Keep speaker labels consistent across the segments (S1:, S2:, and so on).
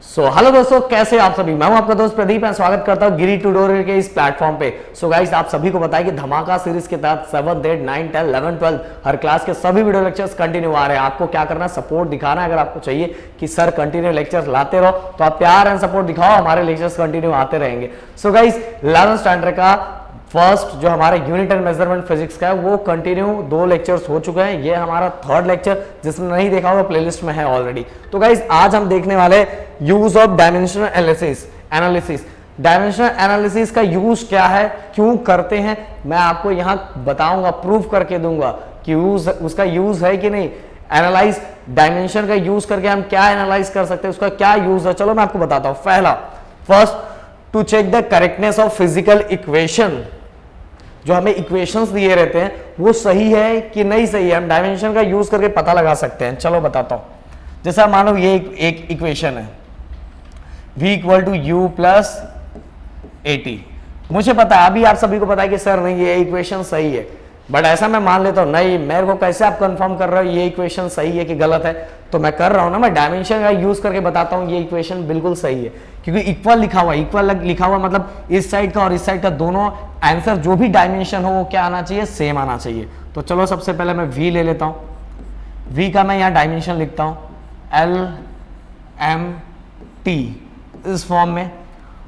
S1: Hello दोस्तों, कैसे आप सभी। मैं हूं आपका दोस्त प्रदीप और स्वागत करता हूं गिरी ट्यूटोरियल के इस प्लेटफॉर्म पे। गाइस, आप सभी को बताएं कि धमाका सीरीज के तहत 7th 8th 9th 10th 11th 12th हर क्लास के सभी वीडियो लेक्चर्स कंटिन्यू आ रहे हैं। आपको क्या करना है, सपोर्ट दिखाना है। अगर आपको चाहिए कि सर कंटिन्यू लेक्चर्स लाते रहो तो आप प्यार एंड सपोर्ट दिखाओ, हमारे लेक्चर्स कंटिन्यू आते रहेंगे। गाइस, 11th स्टैंडर्ड का फर्स्ट जो हमारे यूनिट एंड मेजरमेंट फिजिक्स का है वो कंटिन्यू 2 लेक्चर्स हो चुके हैं। ये हमारा 3rd लेक्चर, जिसने नहीं देखा होगा प्लेलिस्ट में है ऑलरेडी। तो गाइस, आज हम देखने वाले use of dimensional analysis. Dimensional analysis का यूज क्या है, क्यों करते हैं, मैं आपको यहां बताऊंगा, प्रूफ करके दूंगा कि यूज उसका यूज है कि नहीं। एनालाइज डायमेंशन का यूज करके हम क्या एनालाइज कर सकते हैं, उसका क्या यूज है, चलो मैं आपको बताता हूं। पहला, first, to check the correctness of physical equation. जो हमें इक्वेशंस दिए रहते हैं वो सही है कि नहीं सही है, हम डायमेंशन का यूज करके पता लगा सकते हैं। चलो बताता हूं। जैसा मान लो ये एक इक्वेशन है, v equal to u plus a t. मुझे पता है, अभी आप सभी को पता है कि सर नहीं ये इक्वेशन सही है, बट ऐसा मैं मान लेता हूं नहीं, मेरे को कैसे आप कंफर्म कर रहे हो ये इक्वेशन सही है कि गलत है। तो मैं कर रहा हूं ना, मैं डायमेंशन का यूज करके बताता हूं ये इक्वेशन बिल्कुल सही है, क्योंकि इक्वल लिखा हुआ मतलब इस साइड का और इस साइड का दोनों आंसर जो भी डायमेंशन हो वो क्या आना चाहिए, सेम आना चाहिए। तो चलो सबसे पहले मैं v ले लेता हूं। v का मैं यहां डायमेंशन लिखता हूं LMT इस फॉर्म में।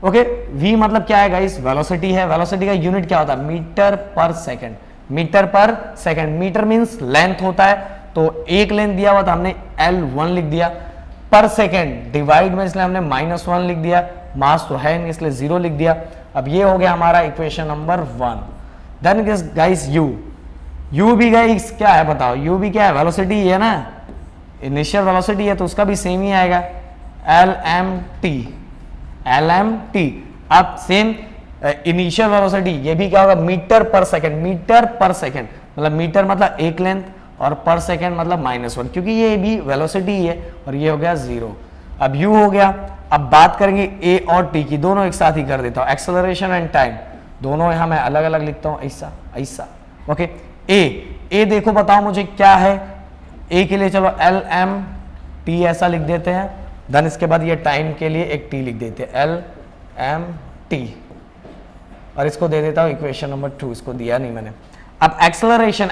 S1: ओके, v मतलब क्या है गाइस, वेलोसिटी है। वेलोसिटी का यूनिट क्या होता है, मीटर पर सेकंड। मीटर पर सेकंड, मीटर मींस लेंथ होता है, तो एक लेंथ दिया हुआ था हमने L1 लिख दिया। पर सेकंड डिवाइड में इसलिए हमने -1 लिख दिया, मास तो है नहीं इसलिए 0 लिख दिया। अब ये हो गया हमारा equation number 1। Then guys u भी गाइस क्या है बताओ, u भी क्या है, वेलोसिटी है ना, इनिशियल वेलोसिटी है तो उसका भी सेम ही आएगा LMT। अब सेम इनिशियल वेलोसिटी, ये भी क्या होगा, मीटर पर सेकंड। मीटर पर सेकंड मतलब मीटर मतलब एक लेंथ और पर सेकंड मतलब -1, क्योंकि ये भी वेलोसिटी है और ये हो गया 0। अब u हो गया। अब बात करेंगे a और t की, दोनों एक साथ ही कर देता हूं, एक्सेलरेशन एंड टाइम दोनों यहां मैं अलग अलग लिखता हूं, ऐसा ऐसा। ओके, a देखो बताओ मुझे क्या है। a के लिए चलो LMT ऐसा लिख देते हैं। देन इसके बाद ये टाइम के लिए एक t लिख देते हैं LMT, और इसको दे देता हूं इक्वेशन नंबर 2, इसको दिया नहीं मैंने। अब एक्सेलरेशन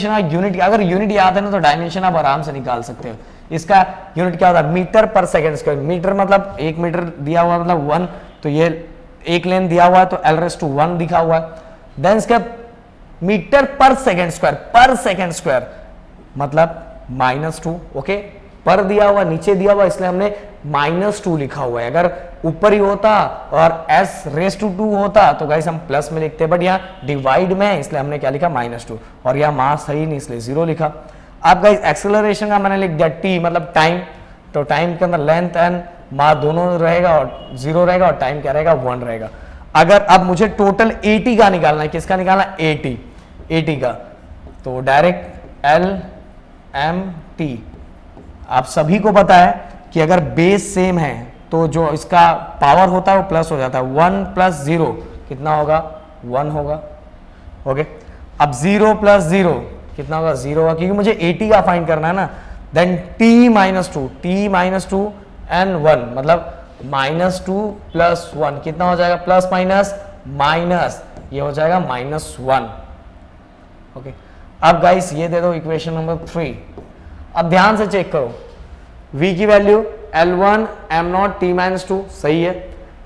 S1: का यूनिट, अगर यूनिट याद है ना तो डायमेंशन आप आराम से निकाल सकते हो। इसका यूनिट क्या होता है, मीटर पर सेकंड स्क्वायर। मीटर मतलब 1 मीटर दिया हुआ मतलब 1, तो ये एक लेंथ दिया हुआ है तो L1 दिखा हुआ है। देन इसका मीटर पर सेकंड स्क्वायर मतलब -2। ओके, पर दिया हुआ नीचे दिया हुआ इसलिए हमने -2 लिखा हुआ है। अगर ऊपर ही होता और s⁻² होता तो गाइस हम प्लस में लिखते, बट यहाँ डिवाइड में है इसलिए हमने क्या लिखा, -2, और यहाँ मास सही नहीं इसलिए 0 लिखा। अब गाइस एक्सेलरेशन का मैंने लिख दिया t मतलब टाइम, तो टाइम के अंदर लेंथ एंड मास दोनों रहेगा और 0 रहेगा, और टाइम क्या रहेगा, 1 रहेगा। अगर अब मुझे टोटल AT का निकालना है, किसका निकालना है, AT का, तो डायरेक्ट LMT। आप सभी को पता है कि अगर बेस सेम है तो जो इसका पावर होता है वो प्लस हो जाता है। 1 + 0 कितना होगा, 1 होगा। ओके, अब 0 + 0 कितना होगा, 0 होगा, क्योंकि मुझे AT का फाइंड करना है ना। देन t -2 एंड 1 मतलब -2 + 1 कितना हो जाएगा, प्लस माइनस ये हो जाएगा -1। ओके, अब गाइस ये दे दो इक्वेशन नंबर 3। अब ध्यान से चेक करो, v की वैल्यू L1 m0 t -2 सही है,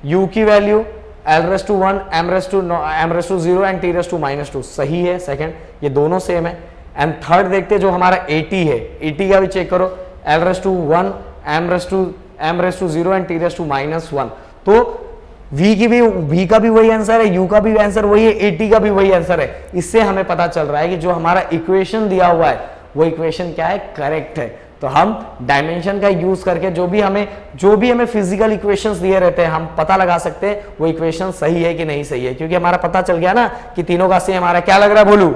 S1: u की value L1 m0 and t -2 सही है। सेकंड, ये दोनों सेम है। एंड थर्ड देखते जो हमारा AT है, AT का भी चेक करो, L1 m0 एंड t -1। तो v का भी वही आंसर है, u का भी आंसर वही है, AT का भी वही आंसर है। इससे हमें पता चल रहा है कि जो हमारा इक्वेशन दिया हुआ है वो इक्वेशन क्या है, करेक्ट है। तो हम डायमेंशन का यूज करके जो भी हमें फिजिकल इक्वेशंस दिए रहते हैं हम पता लगा सकते हैं वो इक्वेशन सही है कि नहीं सही है, क्योंकि हमारा पता चल गया ना कि तीनों का सेम हमारा क्या लग रहा है, बोलू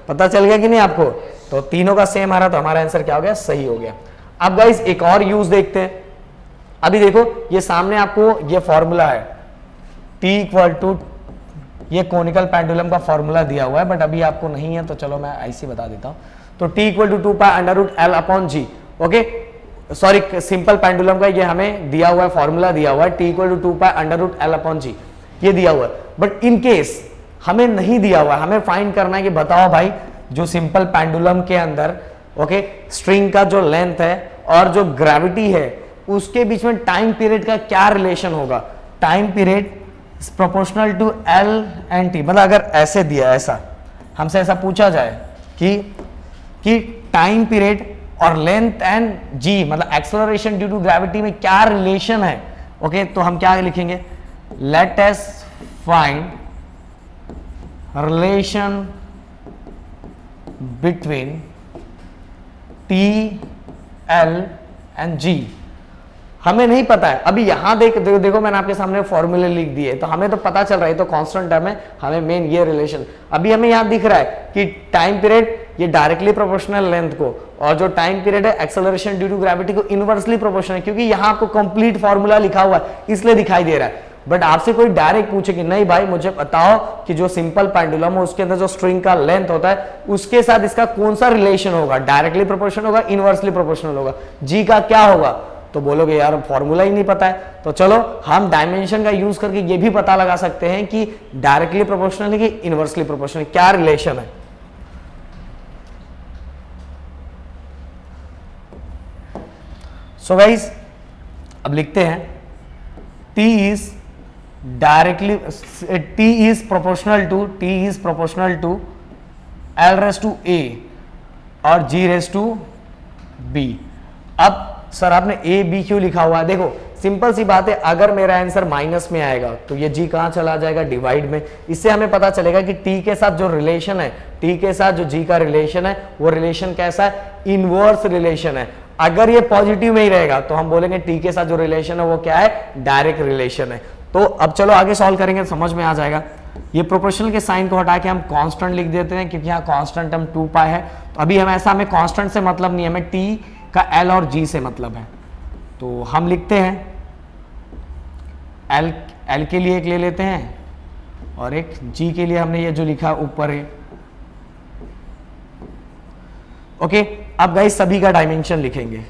S1: पता चल गया कि नहीं आपको, तो तीनों का सेम आ रहा, तो हमारा आंसर क्या हो गया, सही हो गया। अब गाइस एक और यूज देखते हैं। अभी देखो ये सामने आपको ये फॉर्मूला है, T = ये कोनिकल पेंडुलम का फॉर्मूला दिया हुआ है, बट अभी आपको नहीं है तो चलो मैं ऐसे बता देता हूं। तो t = 2 π √L/g। Okay, sorry simple pendulum का ये हमें दिया हुआ है, फॉर्मूला दिया हुआ है t equal to 2 pi under root l upon g, ये दिया हुआ है। बट इन केस हमें नहीं दिया हुआ है, हमें फाइंड करना है कि बताओ भाई जो सिंपल पेंडुलम के अंदर ओके स्ट्रिंग का जो लेंथ है और जो ग्रेविटी है उसके बीच में टाइम पीरियड का क्या रिलेशन होगा। Time period proportional to L and T, मतलब अगर ऐसे दिया, ऐसा हमसे ऐसा पूछा जाए कि टाइम पीरियड और लेंथ एंड जी मतलब एक्सेलरेशन ड्यू टू ग्रेविटी में क्या रिलेशन है, ओके तो हम क्या लिखेंगे, let us find relation between t l and g. हमें नहीं पता है अभी, यहां देखो मैंने आपके सामने फॉर्मूले लिख दिए, तो हमें तो पता चल रहा है तो कांस्टेंट टर्म है, हमें मेन ये रिलेशन अभी हमें यहां दिख रहा है कि टाइम पीरियड ये डायरेक्टली प्रोपोर्शनल लेंथ को, और जो टाइम पीरियड है एक्सेलरेशन ड्यू टू ग्रेविटी को इनवर्सली प्रोपोर्शनल है, क्योंकि यहां आपको कंप्लीट फॉर्मूला लिखा हुआ है इसलिए दिखाई दे रहा है। बट आपसे कोई डायरेक्ट पूछे कि नहीं भाई मुझे बताओ कि जो सिंपल पेंडुलम है उसके अंदर जो स्ट्रिंग का लेंथ होता है उसके साथ इसका कौन सा रिलेशन होगा, डायरेक्टली प्रोपोर्शनल होगा, इनवर्सली प्रोपोर्शनल होगा, जी का क्या होगा, तो बोलोगे यार फॉर्मूला ही नहीं पता है। तो चलो हम डायमेंशन का यूज करके ये भी पता लगा सकते हैं कि डायरेक्टली प्रोपोर्शनल है कि इनवर्सली प्रोपोर्शनल, क्या रिलेशन है। सो गाइस अब लिखते हैं T is proportional to L raised to A और G raised to B। अब सर आपने A B क्यों लिखा हुआ है, देखो सिंपल सी बात है, अगर मेरा आंसर माइनस में आएगा तो ये G कहां चला जाएगा, डिवाइड में। इससे हमें पता चलेगा कि T के साथ जो रिलेशन है, T के साथ जो G का रिलेशन है वो रिलेशन कैसा है, इनवर्स रिलेशन है। अगर ये पॉजिटिव में ही रहेगा तो हम बोलेंगे T के साथ जो रिलेशन है वो क्या है, डायरेक्ट रिलेशन है। तो अब चलो आगे सॉल्व करेंगे, समझ में आ जाएगा। ये प्रोपोर्शनल के साइन को हटा के हम कांस्टेंट लिख देते हैं, क्योंकि यहाँ कांस्टेंट हम 2 पाई है। तो अभी हमें कांस्टेंट से मतलब नहीं है, हमें T का L और G से मतलब है। तो हम लिखते हैं L के लिए एक ले लेते हैं और एक G के लिए हमने ये जो लिखा ऊपर है। ओके अब गाइस सभी का डायमेंशन लिखेंगे,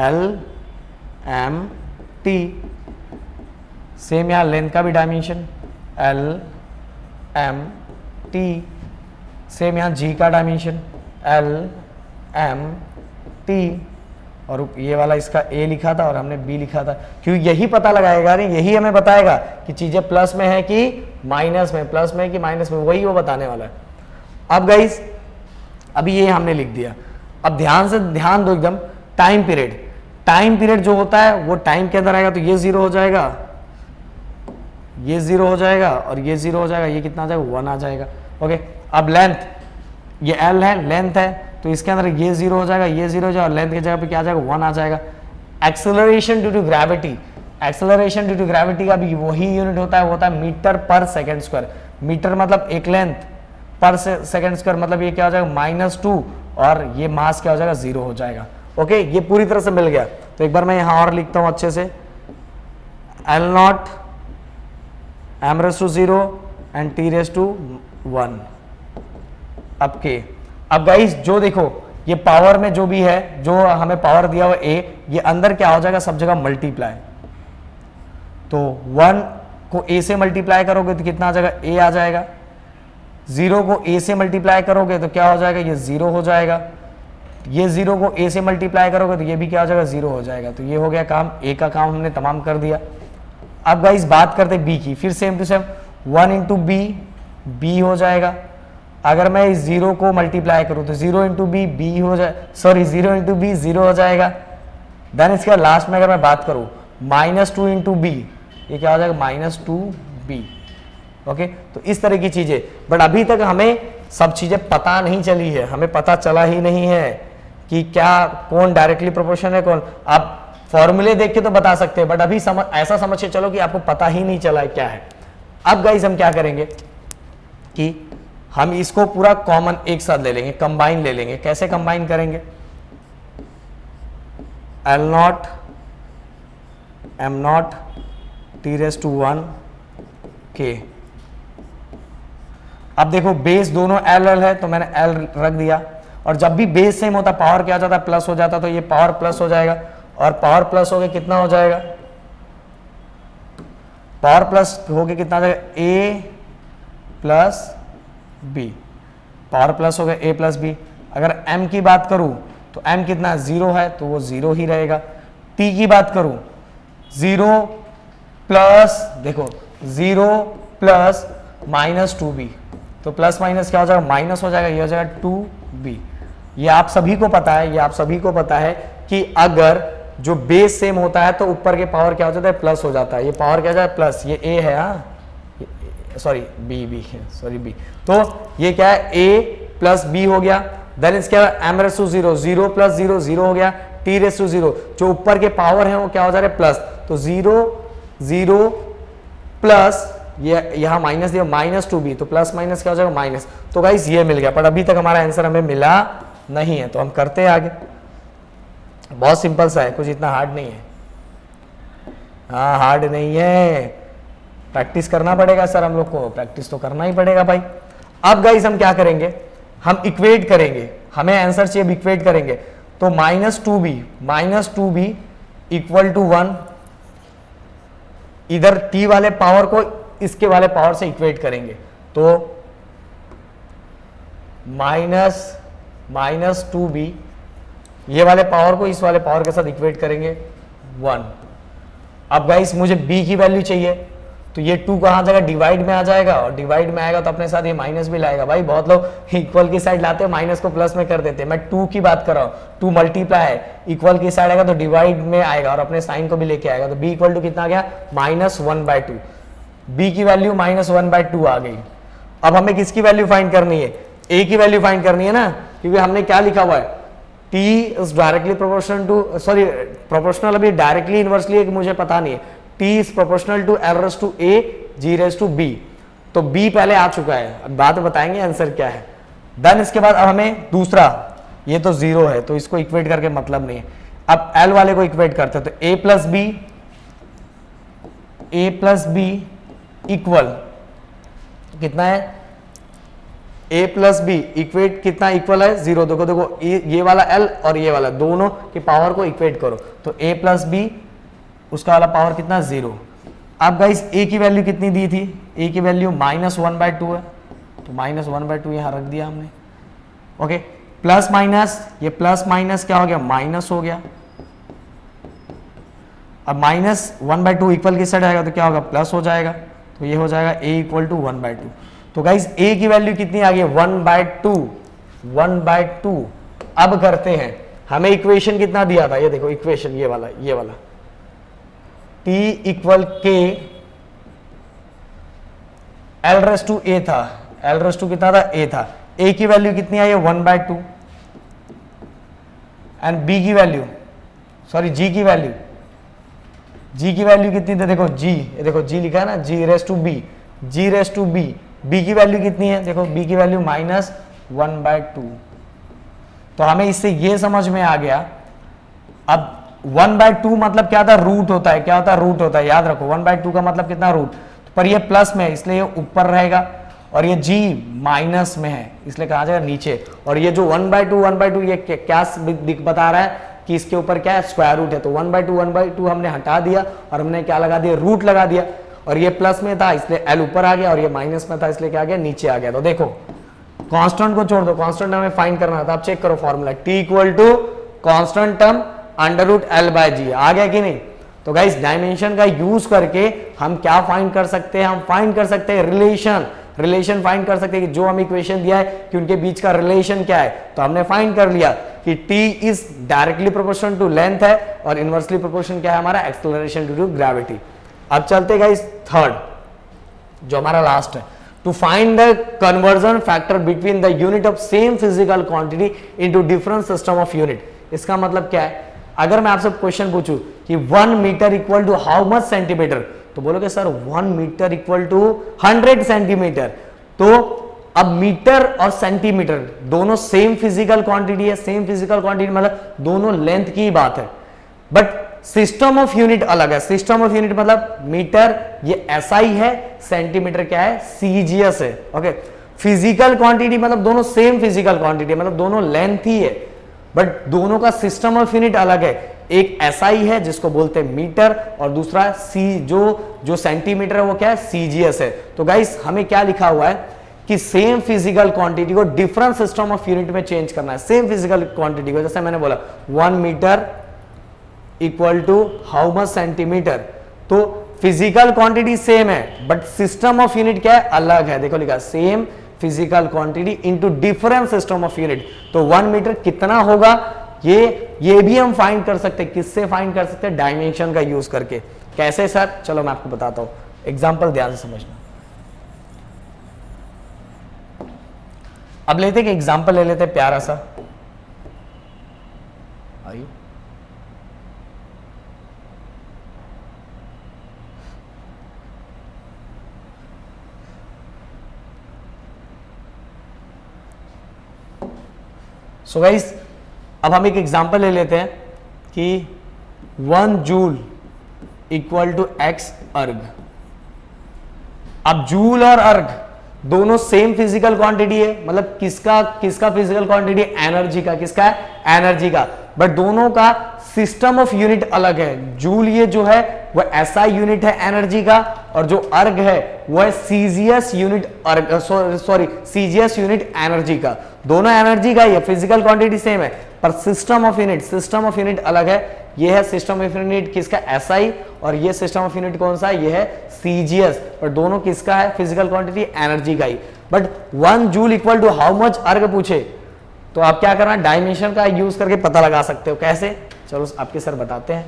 S1: L M T, सेम यहाँ लेंथ का भी dimension L M T, same यहाँ G का डायमेंशन L M T, और ये वाला इसका A लिखा था और हमने B लिखा था, क्योंकि यही पता लगाएगा, नहीं यही हमें बताएगा कि चीजें प्लस में है कि माइनस में, प्लस में कि माइनस में, वही वो बताने वाला है। अब गाइस अभी ये हमने लिख दिया। अब ध्यान दो एकदम, टाइम पीरियड जो होता है वो टाइम के अंदर आएगा, तो ये 0 हो जाएगा, ये 0 हो जाएगा और ये 0 हो जाएगा, ये कितना आ जाएगा, 1 आ जाएगा। ओके अब लेंथ, ये L है, लेंथ है, तो इसके अंदर ये 0 हो जाएगा, ये 0 हो जाएगा, और लेंथ की जगह पे क्या आ जाएगा, 1 आ जाएगा। एक्सेलरेशन ड्यू टू ग्रेविटी का भी वही यूनिट होता है, वो होता है मीटर पर सेकेंड स्क्वायर। मीटर मतलब एक लेंथ, पर सेकेंड स्क्वायर मतलब ये क्या हो जाएगा, -2, और ये मास क्या हो जाएगा, 0 हो जाएगा। ओके ये पूरी तरह से मिल गया। तो एक बार मैं यहां और लिखता हूं अच्छे से, L0 m raised to 0 and t raised to 1। अब गाइस जो देखो ये पावर में जो भी है, जो हमें पावर दिया हुआ A, ये अंदर क्या हो जाएगा, सब जगह मल्टीप्लाई। तो 1 को A से मल्टीप्लाई करोगे तो कितना आ जाएगा, A आ जाएगा। 0 को A से मल्टीप्लाई करोगे तो क्या हो जाएगा, ये 0 हो जाएगा। ये 0 को A से मल्टीप्लाई करोगे तो ये भी क्या हो जाएगा, 0 हो जाएगा। तो ये हो गया काम, A का काम हमने तमाम कर दिया। अब गाइस बात करते B की, फिर same to same 1 into B हो जाएगा। अगर मैं इस 0 को मल्टीप्लाई करूं तो 0 इंटू B हो जाए, सॉरी 0 इंटू B 0 हो जाएगा। देन इसके लास्ट में अगर मैं बात करूं -2 इंटू B, ये क्या हो जाएगा, -2B। ओके तो इस तरह की चीजें, बट अभी तक हमें सब चीजें पता नहीं चली है, हमें पता चला ही नहीं है कि क्या कौन डायरेक्टली प्रोपोर्शनल है, कौन। आप फॉर्मूले देख के तो बता सकते हैं, बट अभी ऐसा समझ के चलो कि आपको पता ही नहीं चला है क्या है। अब गाइस हम क्या करेंगे कि हम इसको पूरा कॉमन एक साथ ले लेंगे, कंबाइन ले लेंगे। कैसे कंबाइन करेंगे, L0 M0 t raised to 1 K। अब देखो बेस दोनों L है तो मैंने L रख दिया, और जब भी बेस सेम होता पावर क्या हो जाता है, प्लस हो जाता, तो ये पावर प्लस हो जाएगा, और पावर प्लस हो गया कितना हो जाएगा, पावर प्लस हो गया कितना हो जाएगा, a plus B, power plus हो गया a प्लस बी। अगर m की बात करूं तो m कितना 0 है तो वो 0 ही रहेगा। t की बात करूं 0 प्लस, देखो 0 प्लस माइनस 2b, तो प्लस माइनस क्या हो जाएगा, माइनस हो जाएगा, ये हो जाएगा 2b। ये आप सभी को पता है, ये आप सभी को पता है कि अगर जो बेस सेम होता है तो ऊपर के पावर क्या हो जाता है, प्लस हो जाता है। ये पावर क्या हो जाता है, प्लस, ये a है, हाँ सॉरी b सॉरी b, तो ये क्या है, a प्लस b हो गया। देन इसके बाद m रेस टू 0, 0 प्लस 0 0 हो गया, t रेस टू 0, जो ऊपर के पावर है वो क्या हो जा रहा है, प्लस, तो 0 0 प्लस ये यहां माइनस दिया, माइनस 2b, तो प्लस माइनस क्या हो जाएगा, माइनस। तो गाइस ये मिल गया, पर अभी तक हमारा आंसर हमें मिला नहीं है, तो हम करते हैं आगे। बहुत सिंपल सा है, कुछ इतना हार्ड नहीं है। हाँ हार्ड नहीं है, प्रैक्टिस करना पड़ेगा सर, हम लोग को प्रैक्टिस तो करना ही पड़ेगा भाई। अब गाइस हम क्या करेंगे, हम इक्वेट करेंगे, हमें आंसर चाहिए, इक्वेट करेंगे। तो minus two B equal to 1, इधर t वाले पावर को इसके वाले पावर से इक्वेट करेंगे, तो माइनस 2b, ये वाले पावर को इस वाले पावर के साथ इक्वेट करेंगे 1। अब गाइस मुझे b की वैल्यू चाहिए, तो ये 2 कहां जाएगा, डिवाइड में आ जाएगा, और डिवाइड में आएगा तो अपने साथ ये माइनस भी लाएगा। भाई बहुत लोग इक्वल की साइड लाते हैं, माइनस को प्लस में कर देते हैं। मैं 2 की बात कर रहा हूँ, 2 मल्टीप्लाई है, इक्वल की साइड आएगा तो डिवाइड में आएगा और अपने साइन को भी लेके आएगा, तो b इक्वल टू कितना आ गया, -1/2। b की वैल्यू -1/2 आ गई। अब हमें किसकी वैल्यू फाइंड करनी है, a की वैल्यू फाइंड करनी है ना, क्योंकि हमने क्या लिखा हुआ है, t is directly proportional to, sorry proportional अभी डायरेक्टली इनवर्सली है कि मुझे पता नहीं है, t is proportional to l raise to a g raise to b, तो b पहले आ चुका है, अब बात बताएंगे आंसर क्या है। देन इसके बाद अब हमें दूसरा, ये तो 0 है तो इसको इक्वेट करके मतलब नहीं है, अब l वाले को इक्वेट करते हैं, तो a प्लस b इक्वल कितना है, a प्लस बी इक्वेट कितना इक्वल है, 0। देखो देखो ये वाला l और ये वाला दोनों की पावर को इक्वेट करो, तो a प्लस बी उसका वाला पावर कितना, 0। अब गाइस a की वैल्यू कितनी दी थी, a की वैल्यू -1/2 है, तो -1/2 यहां रख दिया हमने। ओके, प्लस माइनस, ये प्लस माइनस क्या हो गया, माइनस हो गया। अब -1/2 इक्वल की साइड आएगा तो क्या होगा, प्लस हो जाएगा, तो ये हो जाएगा a इक्वल टू 1/2। तो गाइस a की वैल्यू कितनी आ गई, 1/2। अब करते हैं, हमें इक्वेशन कितना दिया था, ये देखो इक्वेशन, ये वाला t equal k l raise to a था, l रेज़ टू कितना था, a था, a की वैल्यू कितनी आई है, 1/2, एंड b की वैल्यू, सॉरी g की वैल्यू कितनी थी, देखो g, ये देखो g लिखा है ना, g raise to b, b की वैल्यू कितनी है, देखो b की वैल्यू -1/2। तो हमें इससे ये समझ में आ गया, अब 1/2 मतलब क्या था, रूट होता है, क्या होता है, रूट होता है, याद रखो 1/2 का मतलब कितना, रूट, पर ये प्लस में है इसलिए ये ऊपर रहेगा, और ये g माइनस में है इसलिए कहा जाएगा नीचे, और ये जो 1/2 ये क्या बता रहा है कि इसके ऊपर क्या है, स्क्वायर रूट है, तो 1/2 हमने हटा दिया और हमने क्या लगा दिया, रूट लगा दिया, और ये प्लस में था इसलिए l ऊपर आ गया, और ये माइनस में था इसलिए क्या आ गया, नीचे आ गया। तो देखो कांस्टेंट को छोड़ दो, कांस्टेंट हमें फाइंड करना था, अब चेक करो formula, t equal to constant term √L/G आ गया कि नहीं। तो गाइस डायमेंशन का यूज करके हम क्या फाइंड कर सकते हैं, हम फाइंड कर सकते हैं रिलेशन फाइंड कर सकते हैं कि जो हम इक्वेशन दिया है कि उनके बीच का रिलेशन क्या है, तो हमने फाइंड कर लिया कि t is directly proportional to length है और इनवर्सली प्रोपोर्शनल क्या है हमारा, एक्सेलरेशन ड्यू टू ग्रेविटी। अब चलते गाइस थर्ड, जो हमारा लास्ट है, to find the conversion factor between the unit of same physical quantity into different system of unit. इसका मतलब क्या है, अगर मैं आपसे क्वेश्चन पूछूं कि 1 metre equal to how much centimetre, तो बोलोगे sir 1 metre equal to 100 centimetre. तो अब मीटर और सेंटीमीटर दोनों सेम फिजिकल क्वांटिटी है, सेम फिजिकल क्वांटिटी मतलब दोनों लेंथ की बात है, बट सिस्टम ऑफ यूनिट अलग है। सिस्टम ऑफ यूनिट मतलब मीटर ये SI है, सेंटीमीटर क्या है, CGS है। ओके, फिजिकल क्वांटिटी मतलब दोनों सेम फिजिकल क्वांटिटी, मतलब दोनों लेंथ ही है, बट दोनों का सिस्टम ऑफ यूनिट अलग है। एक एसआई है जिसको बोलते हैं मीटर, और दूसरा सी जो सेंटीमीटर है वो क्या है, सीजीएस है। तो गाइस हमें क्या लिखा हुआ है कि सेम फिजिकल क्वांटिटी को डिफरेंट सिस्टम ऑफ यूनिट में चेंज करना है। सेम फिजिकल क्वांटिटी को, जैसे मैंने बोला 1 metre equal to how much centimetre, तो फिजिकल क्वांटिटी सेम है बट सिस्टम ऑफ यूनिट क्या है, अलग है। देखो लिखा same physical quantity into different system of unit. तो 1 मीटर कितना होगा, ये भी हम फाइंड कर सकते हैं। किससे फाइंड कर सकते हैं, डायमेंशन का यूज करके। कैसे सर, चलो मैं आपको बताता हूं, एग्जांपल ध्यान से समझना। अब लेते हैं कि एग्जांपल ले लेते हैं प्यारा सा, आइए। सो गाइस अब हम एक एग्जांपल ले लेते हैं कि 1 जूल इक्वल टू एक्स अर्ग। अब जूल और अर्ग दोनों सेम फिजिकल क्वांटिटी है, मतलब किसका फिजिकल क्वांटिटी, एनर्जी का। किसका है, एनर्जी का, बट दोनों का सिस्टम ऑफ यूनिट अलग है। जूल ये जो है वो एसआई यूनिट है एनर्जी का, और जो अर्ग है वो है सीजीएस यूनिट अर्ग, सीजीएस यूनिट एनर्जी का। दोनों एनर्जी का ही है, फिजिकल क्वांटिटी सेम है, पर सिस्टम ऑफ यूनिट अलग है। ये है सिस्टम ऑफ यूनिट किसका, एसआई, और ये सिस्टम ऑफ यूनिट कौन सा है, ये है सीजीएस। पर दोनों किसका है, फिजिकल क्वांटिटी एनर्जी का ही। But 1 joule equal to how much erg पूछे तो आप क्या करना, डायमेंशन का यूज करके पता लगा सकते हो। कैसे, चलो आपके सर बताते हैं।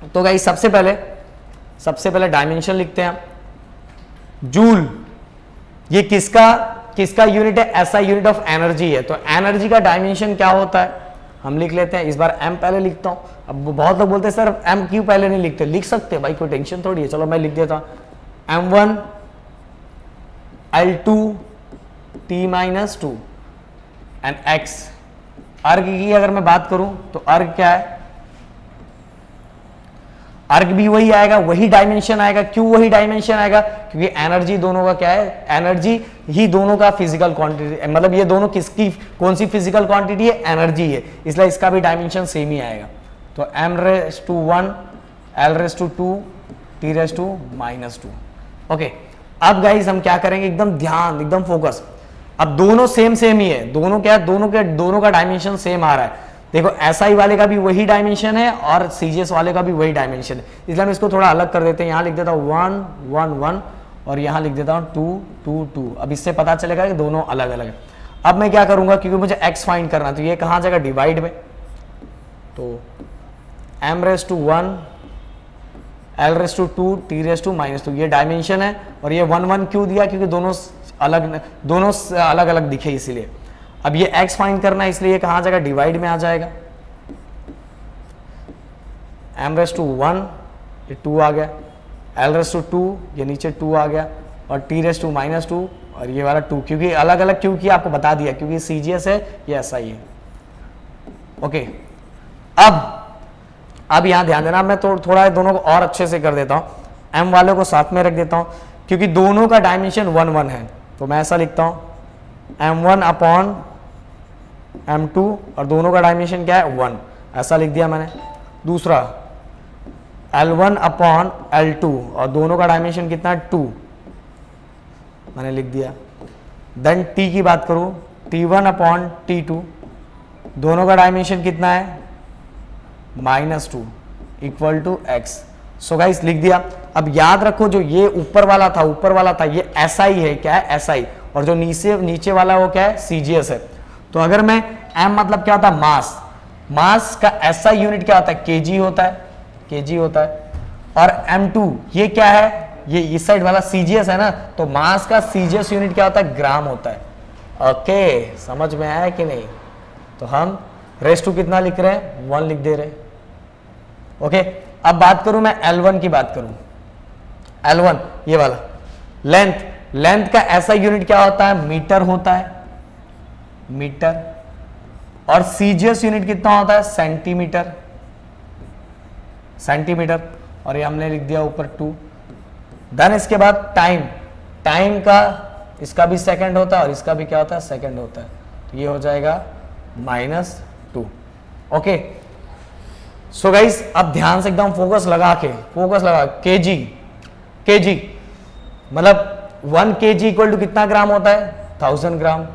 S1: तो गाइस सबसे पहले डायमेंशन लिखते हैं। जूल ये किसका यूनिट है, एसआई यूनिट ऑफ एनर्जी है। तो एनर्जी का डायमेंशन क्या होता है, हम लिख लेते हैं। इस बार एम पहले लिखता हूं। अब बहुत लोग बोलते हैं सर एम क्यों पहले नहीं लिखते, लिख सकते भाई, कोई टेंशन थोड़ी है। चलो मैं लिख देता हूं M1 L2 T-2 and X। अर्ग की अगर मैं बात करूं तो अर्ग क्या है, अर्ग भी वही आएगा, वही डायमेंशन आएगा। क्यों वही डायमेंशन आएगा, क्योंकि एनर्जी दोनों का क्या है, एनर्जी ही दोनों का फिजिकल क्वांटिटी, मतलब ये दोनों कौन सी फिजिकल क्वांटिटी है, एनर्जी है, इसलिए इसका भी डायमेंशन सेम ही आएगा। तो m⁻⁴ l⁻², t⁻²। ओके, अब गाइस हम क्या करेंगे, एकदम फोकस। अब दोनों सेम ही है, दोनों का डायमेंशन सेम आ रहा है। देखो एसआई वाले का भी वही डायमेंशन है और सीजीएस वाले का भी वही डायमेंशन है, इसलिए हम इसको थोड़ा अलग कर देते हैं। यहां लिख देता हूं 1 1 1 और यहां लिख देता हूं 2 2 2। अब इससे पता चलेगा कि दोनों अलग अलग है। अब मैं क्या करूंगा, क्योंकि मुझे एक्स फाइंड करना है, तो ये कहां जाएगा, डिवाइड में। तो m⁻⁴ l⁻², t⁻², ये डायमेंशन है। और ये 1 1 क्यों दिया, क्योंकि दोनों अलग अलग दिखे इसीलिए। अब ये x फाइंड करना है, इसलिए ये कहां जाएगा, डिवाइड में आ जाएगा। m⁻⁴ ये 2 आ गया, l⁻², ये नीचे 2 आ गया, और t⁻², और ये वाला 2, क्योंकि अलग अलग क्यों किया आपको बता दिया, क्योंकि सीजीएस है, ये एसआई है। ओके, अब यहां ध्यान देना, मैं थोड़ा दोनों को और अच्छे से कर देता हूं। m वाले को साथ में रख देता हूं, क्योंकि दोनों का डायमेंशन 1 1 है। तो मैं ऐसा लिखता हूं m1/m2, और दोनों का डायमेंशन क्या है, 1, ऐसा लिख दिया मैंने। दूसरा L1/L2, और दोनों का डायमेंशन कितना है, 2, मैंने लिख दिया। देन t की बात करूं, T1/T2, दोनों का डायमेंशन कितना है, -2 equal to x। So guys लिख दिया। अब याद रखो, जो ये ऊपर वाला था ये SI है, क्या है, SI, और जो नीचे वाला वो क्या है, CGS है। तो अगर मैं m मतलब क्या होता है, मास का SI यूनिट क्या होता है, kg होता है, और m2 ये क्या है, ये इस साइड वाला CGS है ना, तो मास का CGS यूनिट क्या होता है, ग्राम होता है। ओके, समझ में आया कि नहीं। तो हम रेस टू कितना लिख रहे हैं, 1 लिख दे रहे। ओके, अब बात करूं मैं L1 की बात करूं, L1 ये वाला लेंथ का ऐसा यूनिट क्या होता है, मीटर होता है, मीटर, और सीजीएस यूनिट कितना होता है, सेंटीमीटर, और ये हमने लिख दिया ऊपर 2। देन इसके बाद टाइम का इसका भी सेकंड होता है और इसका भी क्या होता है, सेकंड होता है। तो ये हो जाएगा -2। ओके, सो गाइस अब ध्यान से एकदम फोकस लगा केजी, मतलब 1 kg इक्वल टू कितना ग्राम होता है, 1000 ग्राम।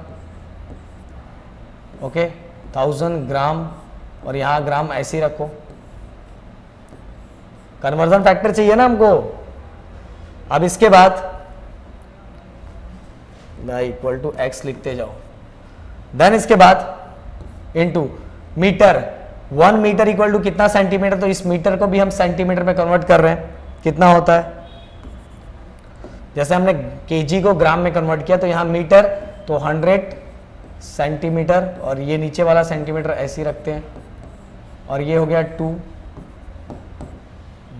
S1: ओके, 1000 ग्राम, और यहां ग्राम ऐसे ही रखो, कन्वर्जन फैक्टर चाहिए ना हमको। अब इसके बाद इक्वल टू x लिखते जाओ, देन इसके बाद into metre, 1 metre equal to कितना सेंटीमीटर, तो इस मीटर को भी हम सेंटीमीटर में कन्वर्ट कर रहे हैं, कितना होता है, जैसे हमने केजी को ग्राम में कन्वर्ट किया, तो यहां मीटर तो 100 सेंटीमीटर, और ये नीचे वाला सेंटीमीटर ऐसे ही रखते हैं, और ये हो गया 2।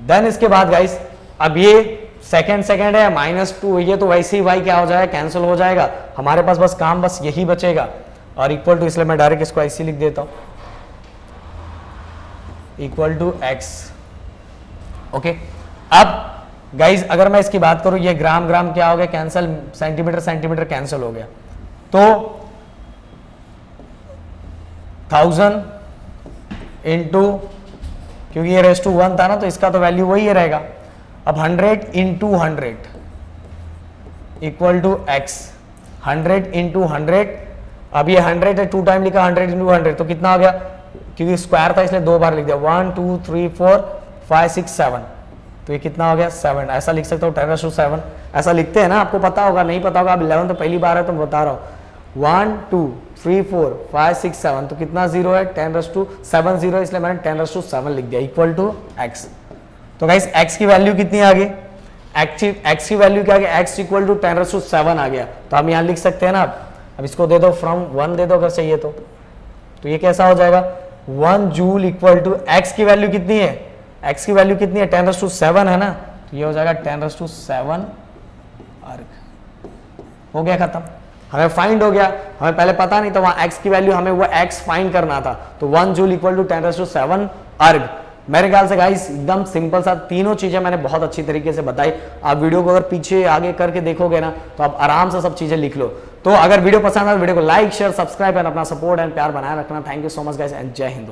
S1: देन इसके बाद गाइस अब ये सेकंड है, -2, ये तो वैसे ही y क्या हो जाएगा, कैंसिल हो जाएगा, हमारे पास बस काम बस यही बचेगा, और इक्वल टू, इसलिए मैं डायरेक्ट इसको ऐसे लिख देता हूं, इक्वल टू x। ओके, अब गाइज अगर मैं इसकी बात करूं, ये ग्राम ग्राम क्या हो गया, कैंसिल, सेंटीमीटर सेंटीमीटर कैंसिल हो गया, तो 1000 इंटू, क्योंकि ये रेस टू 1 था ना, तो इसका तो वैल्यू वही रहेगा। अब 100 into 100 equal to x, 100 into 100, अब ये 100 है, 2 टाइम लिखा, 100 इंटू 100 तो कितना हो गया, क्योंकि स्क्वायर था इसलिए 2 बार लिख दिया, 1 2 3 4 5 6 7, तो ये कितना हो गया 7, ऐसा लिख सकता हूँ 10⁻⁷, ऐसा लिखते हैं ना, आपको पता होगा, नहीं पता होगा, अब 11 तो पहली बार है तो बता रहा हूँ। 1 2 3 4 5 6 7, तो कितना 0 है, 10⁻7 0 है, इसलिए मैंने 10⁻7 लिख दिया, इक्वल टू x। तो गाइस x की वैल्यू कितनी आ गई, x की वैल्यू क्या आ गई, x इक्वल टू 10⁻7 आ गया, तो हम यहाँ लिख सकते हैं ना। अब इसको दे दो फ्रॉम 1 दे दो अगर चाहिए तो ये कैसा हो जाएगा, 1 जूल इक्वल टू x की वैल्यू कितनी है, x की वैल्यू कितनी है, 10⁻7 है ना, तो ये हो जाएगा 10⁻7 अर्ग। हो गया खत्म, हमें फाइंड हो गया, हमें पहले पता नहीं था, वहां x की वैल्यू हमें वो x फाइंड करना था, तो 1 जूल इक्वल टू 10⁻7 अर्ग। मेरे ख्याल से गाइस एकदम सिंपल सा, तीनों चीजें मैंने बहुत अच्छी तरीके से बताई। आप वीडियो को अगर पीछे आगे करके देखोगे ना, तो आप आराम से सब चीजें लिख लो। तो अगर वीडियो पसंद आए तो वीडियो को लाइक शेयर सब्सक्राइब एंड अपना सपोर्ट एंड प्यार बनाए रखना। Thank you so much guys and जय हिंद।